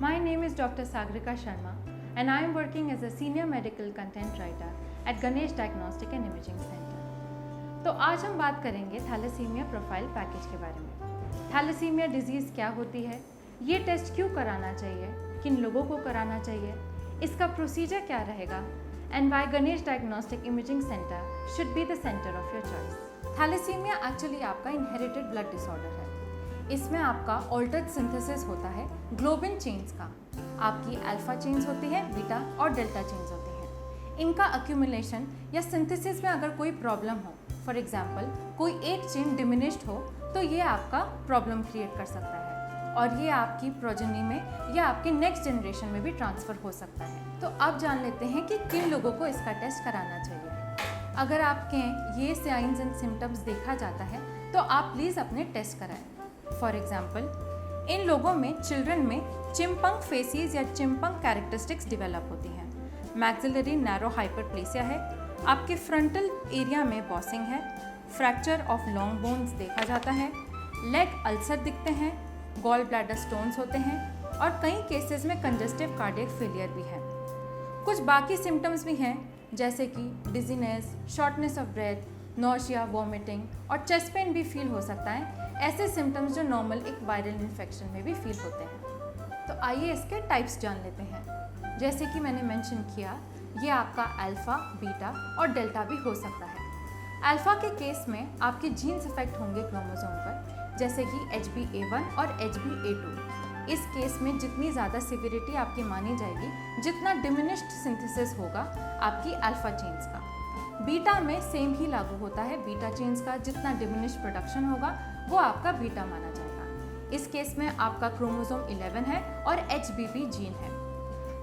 My name is Dr. Sagrika Sharma and I am working as a senior medical content writer at Ganesh Diagnostic and Imaging Center. तो आज हम बात करेंगे thalassaemia profile package के बारे में। Thalassaemia disease क्या होती है, ये टेस्ट क्यों कराना चाहिए, किन लोगों को कराना चाहिए, इसका प्रोसीजर क्या रहेगा, and why Ganesh diagnostic imaging centre should be the centre of your choice. Thalassemia actually आपका इनहेरिटेड ब्लड डिसऑर्डर है। इसमें आपका ऑल्टर्ड सिंथेसिस होता है ग्लोबिन चेन्स का। आपकी अल्फा चेन्स होती है, बीटा और डेल्टा चेन्स होती हैं। इनका अक्यूमुलेशन या सिंथेसिस में अगर कोई प्रॉब्लम हो, फॉर एग्जांपल कोई एक चेन डिमिनिश्ड हो, तो ये आपका प्रॉब्लम क्रिएट कर सकता है और ये आपकी प्रोजेनी में या आपके नेक्स्ट जनरेशन में भी ट्रांसफ़र हो सकता है। तो अब जान लेते हैं कि किन लोगों को इसका टेस्ट कराना चाहिए। अगर आपके ये साइंस एंड सिम्टम्स देखा जाता है तो आप प्लीज़ अपने टेस्ट कराएं। फॉर एग्जाम्पल, इन लोगों में चिल्ड्रन में चिम्पंग फेसिस या चिम्पंग कैरेक्टरिस्टिक्स डेवलप होती हैं। मैक्सिलरी नैरो हाइपरप्लेसिया है, आपके फ्रंटल एरिया में बॉसिंग है, फ्रैक्चर ऑफ लॉन्ग बोन्स देखा जाता है, लेग अल्सर दिखते हैं, गॉल ब्लैडर स्टोन्स होते हैं और कई केसेस में कंजस्टिव कार्डियक फेलियर भी है। कुछ बाकी सिम्टम्स भी हैं जैसे कि dizziness, shortness of breath, nausea, vomiting और चेस्ट पेन भी फील हो सकता है। ऐसे सिम्टम्स जो नॉर्मल एक वायरल इन्फेक्शन में भी फील होते हैं। तो आइए इसके टाइप्स जान लेते हैं। जैसे कि मैंने मेंशन किया, ये आपका अल्फ़ा, बीटा और डेल्टा भी हो सकता है। अल्फ़ा के केस में आपके जीन्स इफेक्ट होंगे क्रोमोसोम पर, जैसे कि HbA1 और HbA2। इस केस में जितनी ज़्यादा सिविरिटी आपकी मानी जाएगी, जितना डिमिनिश्ड सिंथेसिस होगा आपकी अल्फ़ा चेन्स का। बीटा में सेम ही लागू होता है। बीटा चेन्स का जितना डिमिनिश्ड प्रोडक्शन होगा वो आपका बीटा माना जाएगा। इस केस में आपका क्रोमोसोम 11 है और HBB जीन है।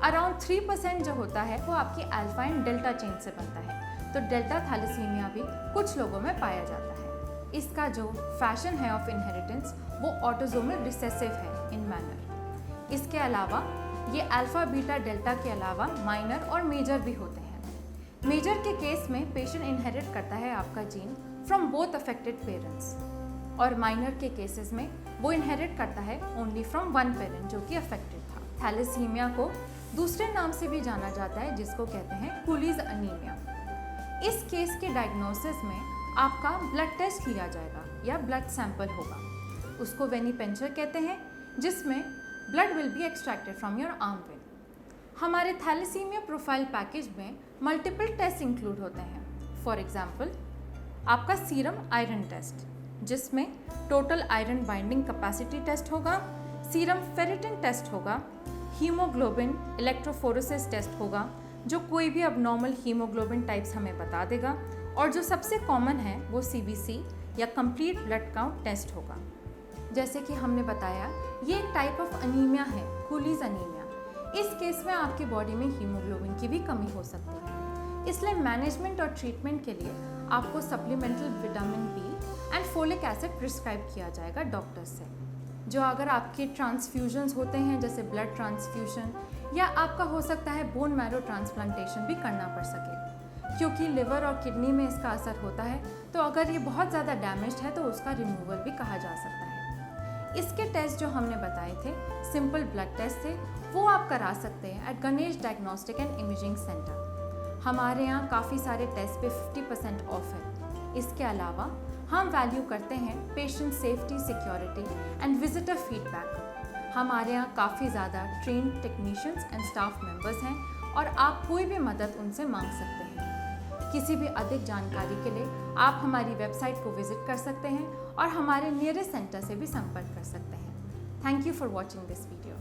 अराउंड 3% जो होता है वो आपकी अल्फा एंड डेल्टा चेन से बनता है। तो डेल्टा थैलेसीमिया भी कुछ लोगों में पाया जाता है। इसका जो फैशन है ऑफ इनहेरिटेंस वो ऑटोसोमल रिसेसिव है इन मैनर। इसके अलावा ये अल्फा, बीटा, डेल्टा के अलावा माइनर और मेजर भी होते हैं। मेजर के केस में पेशेंट इनहेरिट करता है आपका gene from both affected parents, और माइनर के केसेस में वो इनहेरिट करता है ओनली फ्रॉम वन पेरेंट जो कि अफेक्टेड था। थैलेसीमिया को दूसरे नाम से भी जाना जाता है जिसको कहते हैं कूलीज अनीमिया। इस केस के डायग्नोसिस में आपका ब्लड टेस्ट लिया जाएगा या ब्लड सैंपल होगा। उसको वेनिपेंचर कहते हैं, जिसमें blood will be extracted from your arm vein. हमारे थैलेसीमिया प्रोफाइल पैकेज में मल्टीपल टेस्ट इंक्लूड होते हैं। फॉर एग्जाम्पल, आपका सीरम आयरन टेस्ट, जिसमें total iron binding capacity test होगा, सीरम फेरिटिन टेस्ट होगा, हीमोग्लोबिन इलेक्ट्रोफोरेसिस टेस्ट होगा जो कोई भी अबनॉर्मल हीमोग्लोबिन टाइप्स हमें बता देगा, और जो सबसे कॉमन है वो CBC या कंप्लीट ब्लड काउंट टेस्ट होगा। जैसे कि हमने बताया, ये एक टाइप ऑफ अनीमिया है, कूलीज अनीमिया। इस केस में आपकी बॉडी में हीमोग्लोबिन की भी कमी हो सकती है, इसलिए मैनेजमेंट और ट्रीटमेंट के लिए आपको supplemental vitamin B and folic acid prescribe किया जाएगा डॉक्टर से। जो अगर आपके ट्रांसफ्यूजन्स होते हैं, जैसे ब्लड ट्रांसफ्यूजन, या आपका हो सकता है बोन मैरो ट्रांसप्लांटेशन भी करना पड़ सके, क्योंकि लिवर और किडनी में इसका असर होता है। तो अगर ये बहुत ज़्यादा डैमेज्ड है तो उसका रिमूवल भी कहा जा सकता है। इसके टेस्ट जो हमने बताए थे, सिंपल ब्लड टेस्ट थे, वो आप करा सकते हैं at Ganesh diagnostic and imaging centre. हमारे यहाँ काफ़ी सारे टेस्ट पे 50% ऑफ है। इसके अलावा हम वैल्यू करते हैं patient safety, security and visitor feedback. हमारे यहाँ काफ़ी ज़्यादा trained technicians and staff members हैं और आप कोई भी मदद उनसे मांग सकते हैं। किसी भी अधिक जानकारी के लिए आप हमारी वेबसाइट को विजिट कर सकते हैं और हमारे नियरेस्ट सेंटर से भी संपर्क कर सकते हैं। Thank you for watching this video.